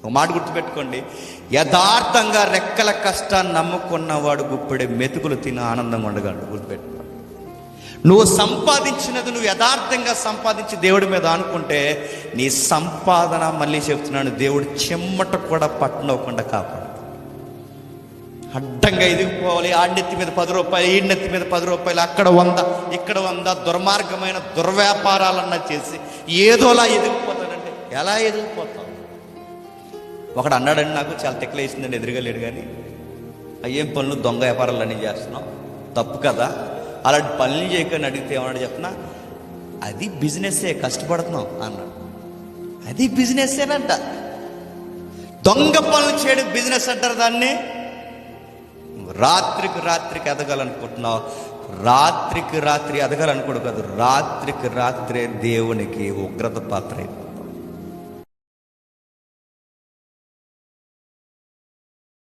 ఒక మాట గుర్తుపెట్టుకోండి, యథార్థంగా రెక్కల కష్టాన్ని నమ్ముకున్నవాడు గుప్పెడు మెతుకులు తిని ఆనందంగా ఉండగలడు. గుర్తుపెట్టుకో. నువ్వు సంపాదించినది నువ్వు యథార్థంగా సంపాదించి దేవుడి మీద అనుకుంటే నీ సంపాదన, మళ్ళీ చెప్తున్నాను, దేవుడు చెమ్మట కూడా పట్టనవ్వకుండా కాపాడు. అడ్డంగా ఎదిగిపోవాలి. ఆడినెత్తి మీద 10 రూపాయలు, ఈడినెత్తి మీద 10 రూపాయలు, అక్కడ 100 ఇక్కడ 100, దుర్మార్గమైన దుర్వ్యాపారాలన్నా చేసి ఏదోలా ఎదిగిపోతాడంటే ఎలా ఎదిగిపోతావు? ఒకడు అన్నాడండి, నాకు చాలా తెక్కలేసిందండి, ఎదురుగా లేడు కానీ, అయ్యేం పనులు దొంగ వ్యాపారాలు అన్నీ చేస్తున్నావు, తప్పు కదా, అలాంటి పనులు చేయకని అడిగితే ఏమన్నాడు చెప్పిన, అది బిజినెస్సే, కష్టపడుతున్నావు అన్నాడు. అది బిజినెస్సేనంట. దొంగ పనులు చేయడం బిజినెస్ అంటారు దాన్ని. రాత్రికి ఎదగాలనుకుంటున్నావు, రాత్రికి ఎదగాలనుకోడు కాదు, రాత్రికి రాత్రే దేవునికి ఉగ్రత పాత్ర అయిపోతుంది.